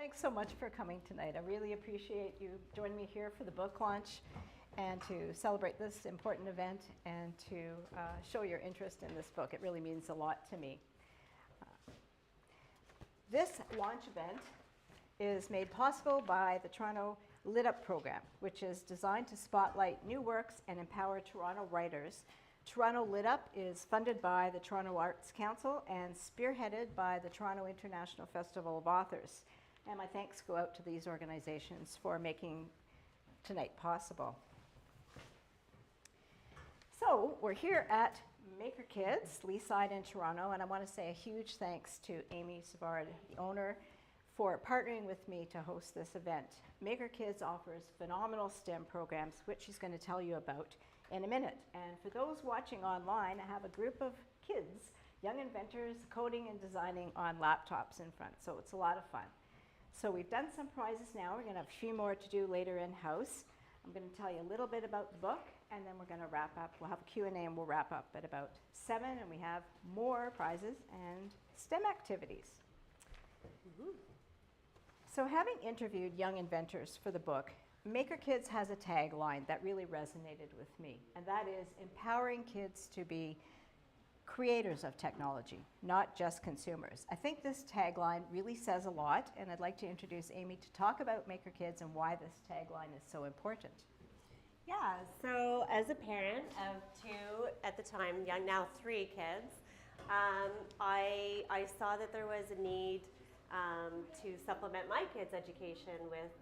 Thanks so much for coming tonight. I really appreciate you joining me here for the book launch and to celebrate this important event and to show your interest in this book. It really means a lot to me. This launch event is made possible by the Toronto Lit Up program, which is designed to spotlight new works and empower Toronto writers. Toronto Lit Up is funded by the Toronto Arts Council and spearheaded by the Toronto International Festival of Authors. And my thanks go out to these organizations for making tonight possible. So we're here at MakerKids, Leaside in Toronto, and I want to say a huge thanks to Aimee, Savard, the owner, for partnering with me to host this event. MakerKids offers phenomenal STEM programs, which she's going to tell you about in a minute. And for those watching online, I have a group of kids, young inventors, coding and designing on laptops in front, so it's a lot of fun. So we've done some prizes now. We're going to have a few more to do later in-house. I'm going to tell you a little bit about the book, and then we're going to wrap up. We'll have a Q&A, and we'll wrap up at about 7, and we have more prizes and STEM activities. So having interviewed young inventors for the book, MakerKids has a tagline that really resonated with me, and that is empowering kids to be creators of technology, not just consumers. I think this tagline really says a lot, and I'd like to introduce Aimee to talk about MakerKids and why this tagline is so important. Yeah, so as a parent of 2, at the time, young, now 3 kids, I saw that there was a need to supplement my kids' education with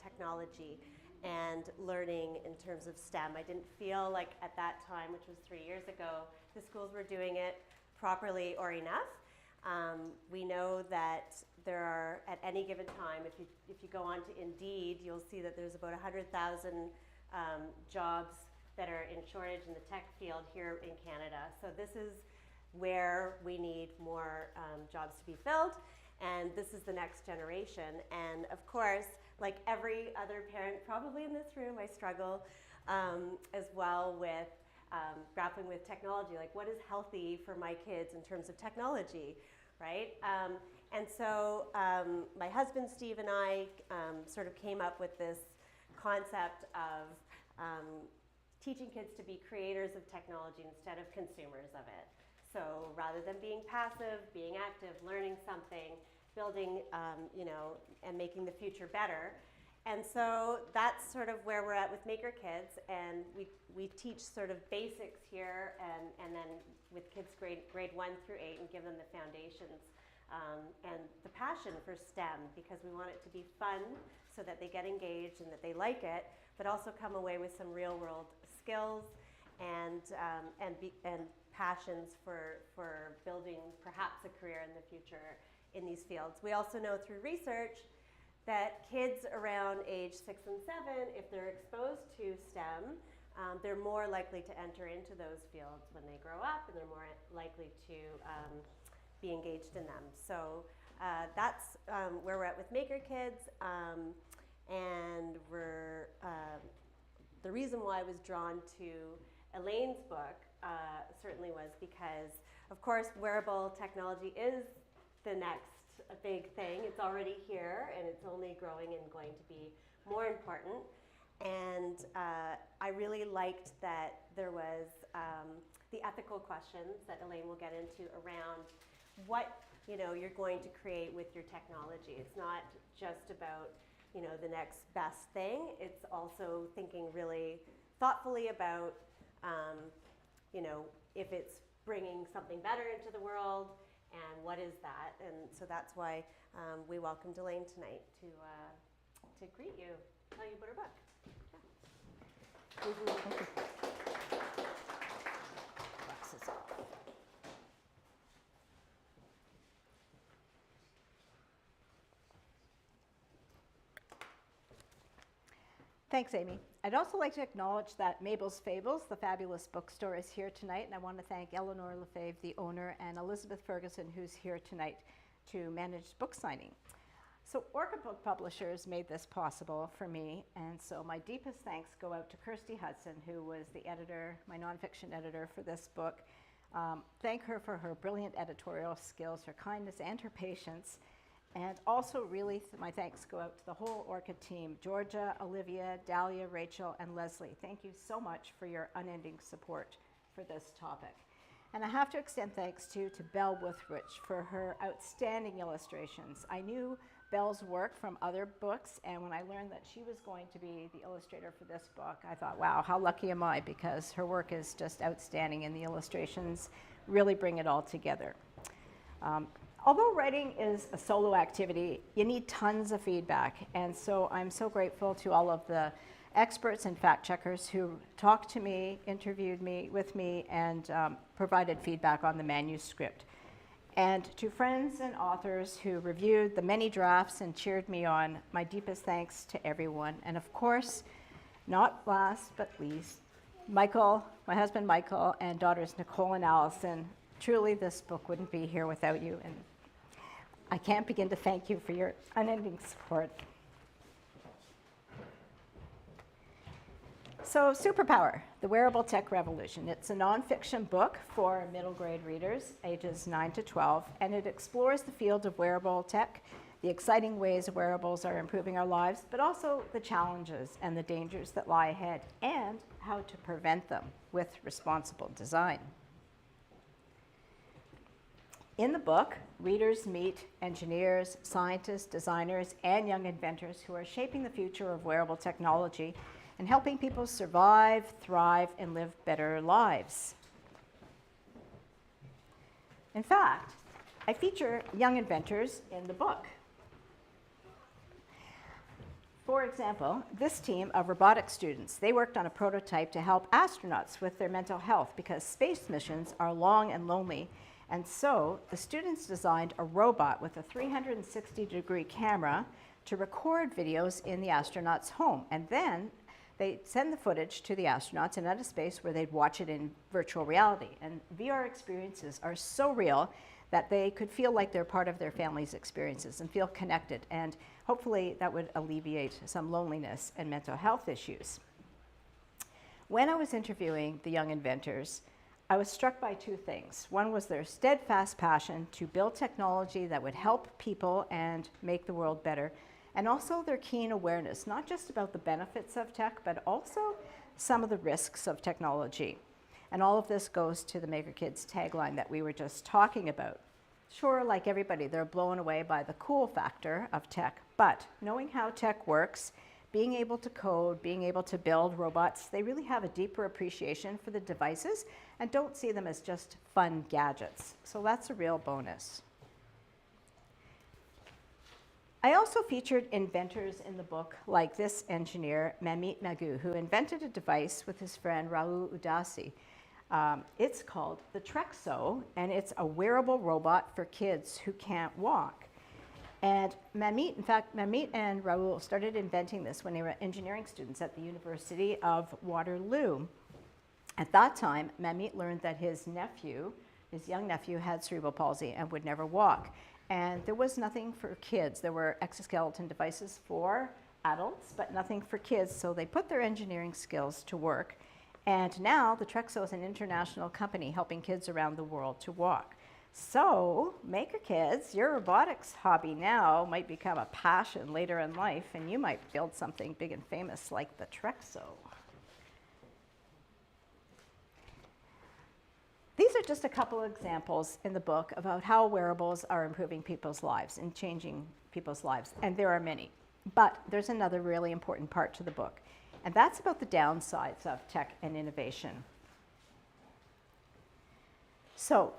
technology and learning in terms of STEM. I didn't feel like at that time, which was 3 years ago, the schools were doing it properly or enough. We know that there are, at any given time, if you go on to Indeed, you'll see that there's about 100,000 jobs that are in shortage in the tech field here in Canada. So this is where we need more jobs to be filled, and this is the next generation. And of course, like every other parent probably in this room, I struggle as well with grappling with technology, like what is healthy for my kids in terms of technology, right? And so my husband Steve and I sort of came up with this concept of teaching kids to be creators of technology instead of consumers of it. So rather than being passive, being active, learning something, building, and making the future better. And so that's sort of where we're at with MakerKids, and we teach sort of basics here, and then with kids grade 1 through 8, and give them the foundations and the passion for STEM, because we want it to be fun so that they get engaged and that they like it, but also come away with some real world skills and passions for building perhaps a career in the future in these fields. We also know through research that kids around age 6 and 7, if they're exposed to STEM, they're more likely to enter into those fields when they grow up, and they're more likely to be engaged in them. So that's where we're at with MakerKids, and the reason why I was drawn to Elaine's book certainly was because, of course, wearable technology is the next big thing. It's already here, and it's only growing and going to be more important. And I really liked that there was the ethical questions that Elaine will get into around what you're going to create with your technology. It's not just about the next best thing. It's also thinking really thoughtfully about if it's bringing something better into the world, and what is that? And so that's why we welcomed Elaine tonight to greet you, tell you about her book. Glasses off. Thanks, Aimee. I'd also like to acknowledge that Mabel's Fables, the fabulous bookstore, is here tonight, and I want to thank Eleanor Lefebvre, the owner, and Elizabeth Ferguson, who's here tonight to manage book signing. So Orca Book Publishers made this possible for me, and so my deepest thanks go out to Kirsty Hudson, who was the editor, my nonfiction editor for this book. Thank her for her brilliant editorial skills, her kindness, and her patience. And also really my thanks go out to the whole ORCA team, Georgia, Olivia, Dahlia, Rachel, and Leslie. Thank you so much for your unending support for this topic. And I have to extend thanks to Belle Withrich for her outstanding illustrations. I knew Belle's work from other books, and when I learned that she was going to be the illustrator for this book, I thought, wow, how lucky am I, because her work is just outstanding, and the illustrations really bring it all together. Although writing is a solo activity, you need tons of feedback, and so I'm so grateful to all of the experts and fact checkers who talked to me, interviewed me with me, and provided feedback on the manuscript. And to friends and authors who reviewed the many drafts and cheered me on, my deepest thanks to everyone. And of course, not last but least, Michael, my husband Michael, and daughters Nicole and Allison. Truly, this book wouldn't be here without you, and I can't begin to thank you for your unending support. So Superpower, the Wearable-Tech Revolution. It's a nonfiction book for middle grade readers, ages 9 to 12, and it explores the field of wearable tech, the exciting ways wearables are improving our lives, but also the challenges and the dangers that lie ahead, and how to prevent them with responsible design. In the book, readers meet engineers, scientists, designers, and young inventors who are shaping the future of wearable technology and helping people survive, thrive, and live better lives. In fact, I feature young inventors in the book. For example, this team of robotics students, they worked on a prototype to help astronauts with their mental health because space missions are long and lonely. And so the students designed a robot with a 360-degree camera to record videos in the astronaut's home. And then they send the footage to the astronauts in outer space where they'd watch it in virtual reality. And VR experiences are so real that they could feel like they're part of their family's experiences and feel connected. And hopefully that would alleviate some loneliness and mental health issues. When I was interviewing the young inventors, I was struck by two things. One was their steadfast passion to build technology that would help people and make the world better, and also their keen awareness, not just about the benefits of tech, but also some of the risks of technology. And all of this goes to the MakerKids tagline that we were just talking about. Sure, like everybody, they're blown away by the cool factor of tech, but knowing how tech works, being able to code, being able to build robots, they really have a deeper appreciation for the devices and don't see them as just fun gadgets. So that's a real bonus. I also featured inventors in the book, like this engineer, Mamit Magoo, who invented a device with his friend Rahul Udasi. It's called the Trexo, and it's a wearable robot for kids who can't walk. And Mamit and Rahul started inventing this when they were engineering students at the University of Waterloo. At that time, Mamit learned that his young nephew, had cerebral palsy and would never walk. And there was nothing for kids. There were exoskeleton devices for adults, but nothing for kids. So they put their engineering skills to work. And now the Trexo is an international company helping kids around the world to walk. So, MakerKids, your robotics hobby now might become a passion later in life, and you might build something big and famous like the Trexo. These are just a couple of examples in the book about how wearables are improving people's lives and changing people's lives, and there are many. But there's another really important part to the book, and that's about the downsides of tech and innovation. So,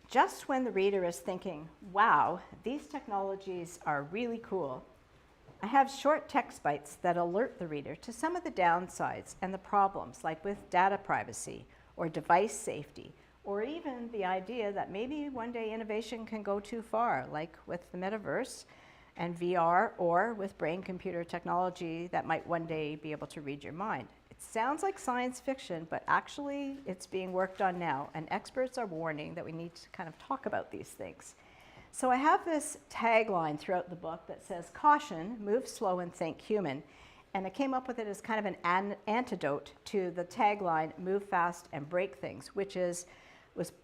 just when the reader is thinking, wow, these technologies are really cool, I have short text bites that alert the reader to some of the downsides and the problems, like with data privacy or device safety, or even the idea that maybe one day innovation can go too far, like with the metaverse and VR, or with brain-computer technology that might one day be able to read your mind. It sounds like science fiction, but actually it's being worked on now, and experts are warning that we need to kind of talk about these things. So I have this tagline throughout the book that says, "Caution, move slow and think human." And I came up with it as kind of an antidote to the tagline, "Move fast and break things," which is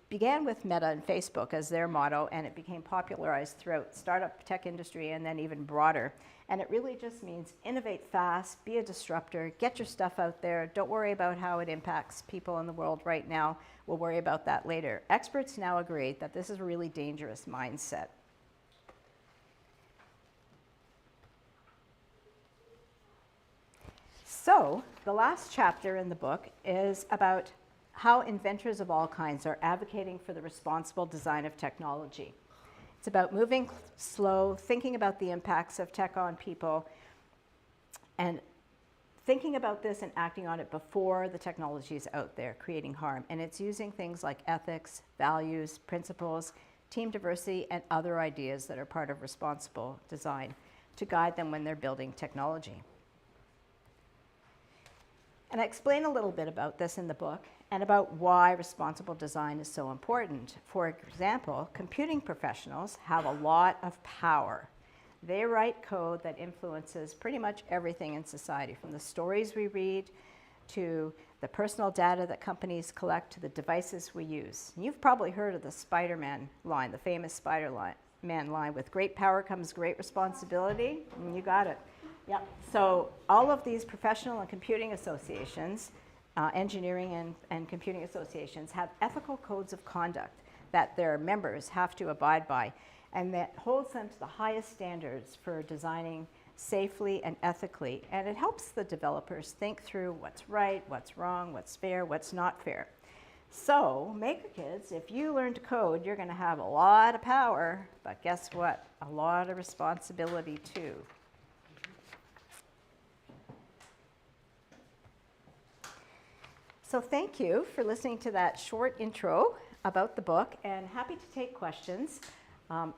began with Meta and Facebook as their motto, and it became popularized throughout startup tech industry and then even broader. And it really just means innovate fast, be a disruptor, get your stuff out there. Don't worry about how it impacts people in the world right now. We'll worry about that later. Experts now agree that this is a really dangerous mindset. So the last chapter in the book is about how inventors of all kinds are advocating for the responsible design of technology. It's about moving slow, thinking about the impacts of tech on people, and thinking about this and acting on it before the technology is out there creating harm. And it's using things like ethics, values, principles, team diversity, and other ideas that are part of responsible design to guide them when they're building technology. And I explain a little bit about this in the book and about why responsible design is so important. For example, computing professionals have a lot of power. They write code that influences pretty much everything in society, from the stories we read to the personal data that companies collect to the devices we use. And you've probably heard of the Spider-Man line, the famous Spider-Man line, with great power comes great responsibility, and you got it. Yeah. So all of these professional and computing associations, engineering and computing associations, have ethical codes of conduct that their members have to abide by, and that holds them to the highest standards for designing safely and ethically. And it helps the developers think through what's right, what's wrong, what's fair, what's not fair. So MakerKids, if you learn to code, you're going to have a lot of power, but guess what? A lot of responsibility too. So thank you for listening to that short intro about the book, and happy to take questions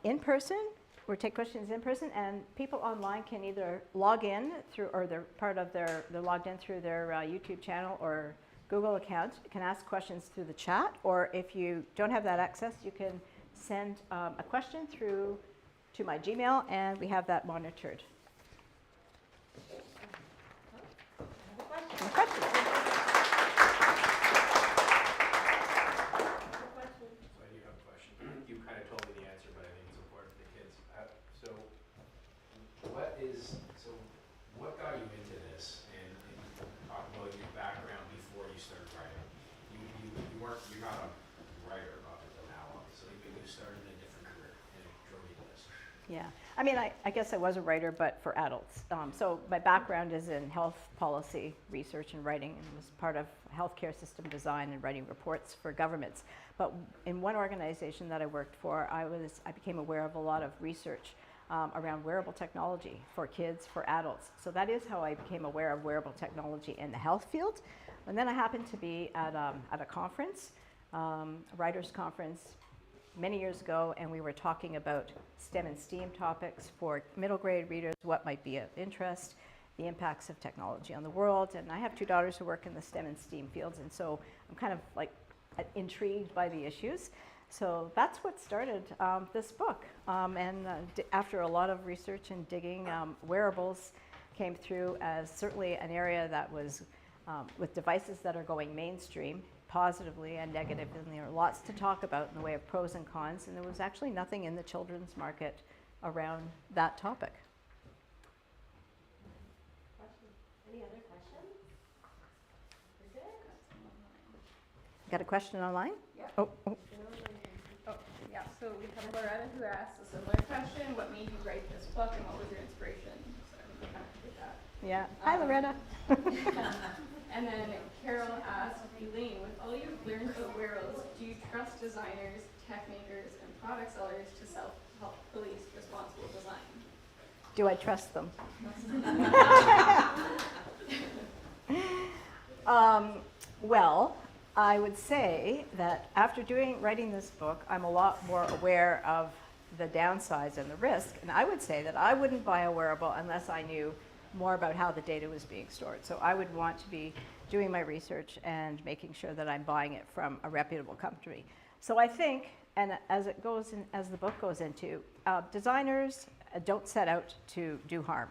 in person, or take questions in person, and people online can either log in through, or they're logged in through their YouTube channel or Google account, can ask questions through the chat, or if you don't have that access, you can send a question through to my Gmail, and we have that monitored. Any questions? What got you into this, and talk about your background before you started writing? You're not a writer up until now, obviously, but you started in a different career, and it drove you to this. Yeah, I mean, I guess I was a writer, but for adults. So my background is in health policy research and writing, and was part of healthcare system design and writing reports for governments. But in one organization that I worked for, I became aware of a lot of research around wearable technology for kids, for adults. So that is how I became aware of wearable technology in the health field. And then I happened to be at a conference, a writers' conference, many years ago, and we were talking about STEM and STEAM topics for middle grade readers, what might be of interest, the impacts of technology on the world. And I have two daughters who work in the STEM and STEAM fields, and so I'm kind of like intrigued by the issues. So that's what started this book. After a lot of research and digging, wearables came through as certainly an area that was with devices that are going mainstream, positively and negatively. And there are lots to talk about in the way of pros and cons, and there was actually nothing in the children's market around that topic. Any other questions? We're good? Got a question online? Yeah. Oh. Yeah, so we have Loretta who asked a similar question. What made you write this book and what was your inspiration? So we kind of did that. Yeah. Hi, Loretta. And then Carol asked, Elaine, with all you've learned about wearables, do you trust designers, tech makers, and product sellers to help police responsible design? Do I trust them? Well, I would say that after writing this book, I'm a lot more aware of the downsides and the risk. And I would say that I wouldn't buy a wearable unless I knew more about how the data was being stored. So I would want to be doing my research and making sure that I'm buying it from a reputable company. So I think, and as the book goes into, designers don't set out to do harm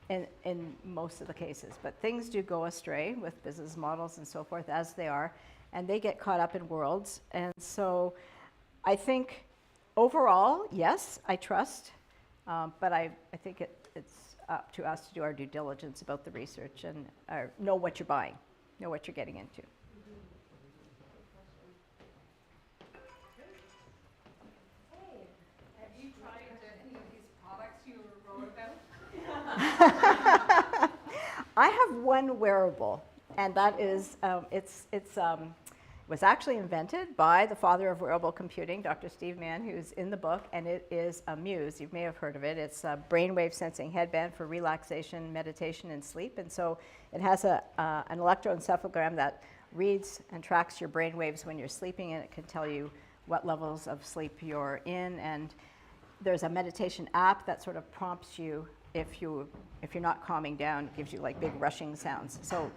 in most of the cases, but things do go astray with business models and so forth as they are. and they get caught up in worlds. And so I think overall, yes, I trust, but I think it's up to us to do our due diligence about the research and know what you're buying, know what you're getting into. Have you tried any of these products you wrote about? I have one wearable, and that is, it was actually invented by the father of wearable computing, Dr. Steve Mann, who's in the book, and it is a Muse. You may have heard of it. It's a brainwave sensing headband for relaxation, meditation, and sleep. And so it has an electroencephalogram that reads and tracks your brain waves when you're sleeping, and it can tell you what levels of sleep you're in. And there's a meditation app that sort of prompts you if you're not calming down. It gives you like big rushing sounds. So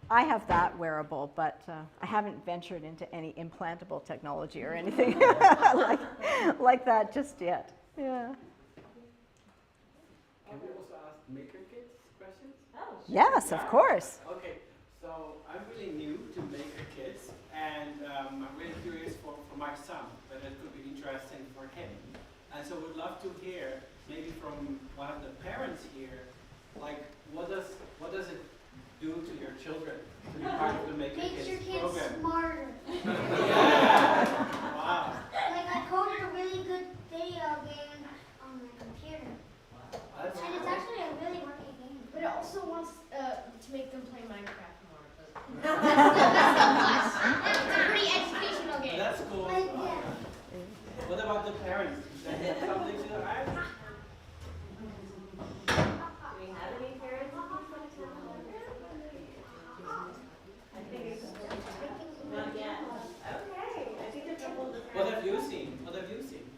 I have that wearable, but I haven't ventured into any implantable technology or anything like that just yet. Yeah. Can we also ask MakerKids questions? Oh, sure. Yes, of course. Okay, so I'm really new to MakerKids, and I'm really curious for my son, whether it could be interesting for him. And so would love to hear, maybe from one of the parents here, like what does it do to your children to be part of the Makes your MakerKids kids program? smarter. Yeah. Wow. Like I coded a really good video game on my computer. That's And it's cool. actually a really working game. But it also wants to make them play Minecraft more. It's a pretty educational game. That's cool. Like, yeah. What about the parents? Do they have something to add? Do we have any parents who want to tell us? I think it's not yet. Okay, I think a couple of the What parents. have you seen? What have you seen?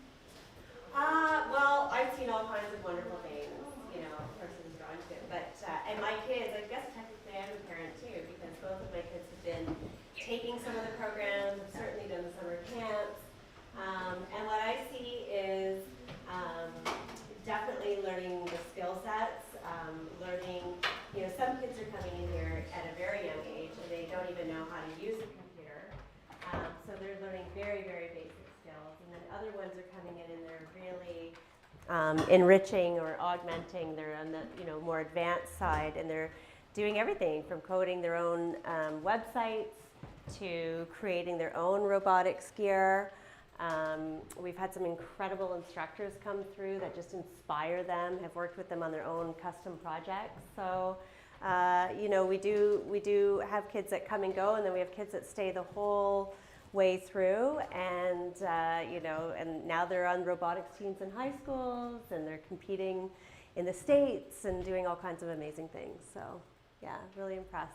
Well, I've seen all kinds of wonderful things, you know, a person's drawn to. But, and my kids, I guess technically I'm a parent too, because both of my kids have been taking some of the programs, have certainly done the summer camps. And what I see is definitely learning the skill sets, learning, you know, some kids are coming in here at a very young age and they don't even know how to use a computer. So they're learning very, very basic skills. And then other ones are coming in and they're really enriching or augmenting. They're on the, you know, more advanced side, and they're doing everything from coding their own websites to creating their own robotics gear. We've had some incredible instructors come through that just inspire them, have worked with them on their own custom projects. So, you know, we do have kids that come and go, and then we have kids that stay the whole way through. And, you know, and now they're on robotics teams in high schools, and they're competing in the States and doing all kinds of amazing things. So, yeah, really impressed.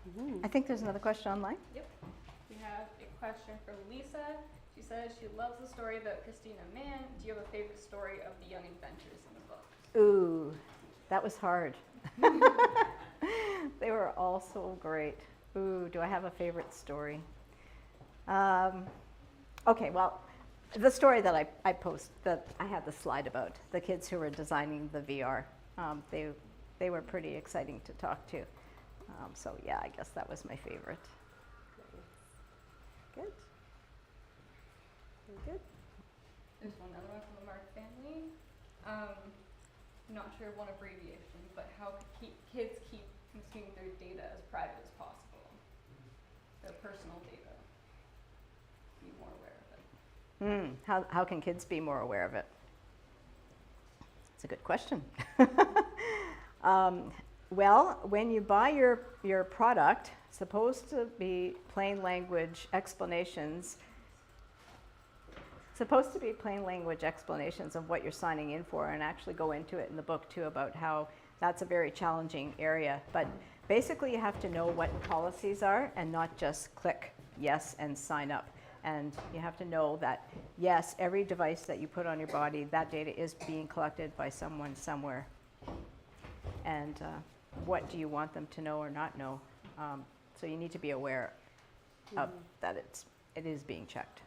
Mm-hmm. I think there's another question online. We have a question from Lisa. She says she loves the story about Christina Mann. Do you have a favorite story of the young inventors in the book? Ooh, that was hard. They were all so great. Ooh, do I have a favorite story? Okay, well, the story that I post, that I had the slide about, the kids who were designing the VR, they were pretty exciting to talk to. So yeah, I guess that was my favorite. Good. Very good. There's one other one from the Mark family. I'm not sure of one abbreviation, but how could kids keep consuming their data as private as possible? Their personal data. Be more aware of it. How can kids be more aware of it? It's a good question. Well, when you buy your product, it's supposed to be plain language explanations. Supposed to be plain language explanations of what you're signing in for, and actually go into it in the book too about how that's a very challenging area. But basically you have to know what policies are and not just click yes and sign up. And you have to know that, yes, every device that you put on your body, that data is being collected by someone somewhere. And what do you want them to know or not know? So you need to be aware of that it is being checked.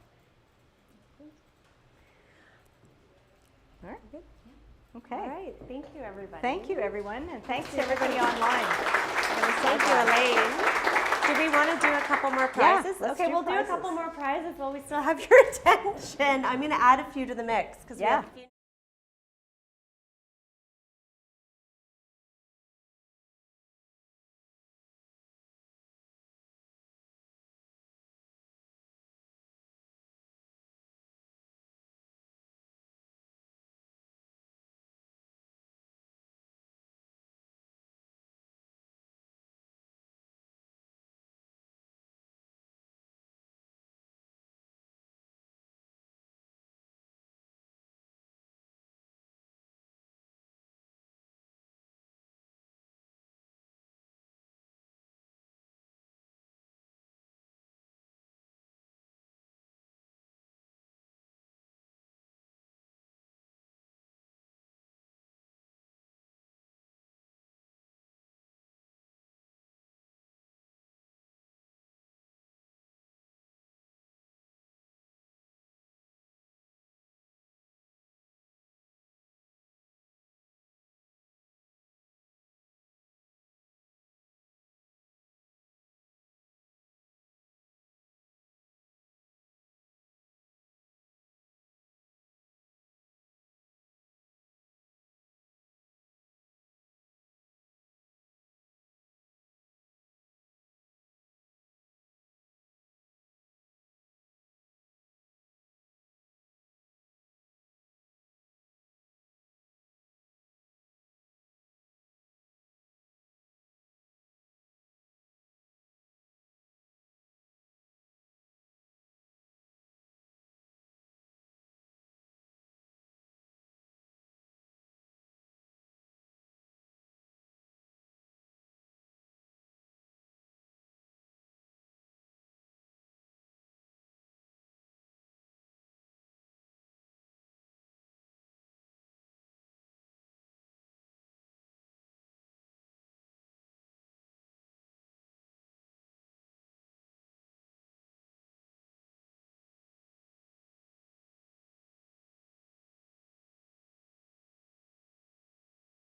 All right, good. Okay. All right. Thank you, everybody. Thank you, everyone, and thanks to everybody online. Thank you, Elaine. Do we want to do a couple more Yeah, prizes? let's Okay, do we'll do a prizes. couple more prizes while we still have your attention. I'm going to add a few to the mix because we Yeah. have a few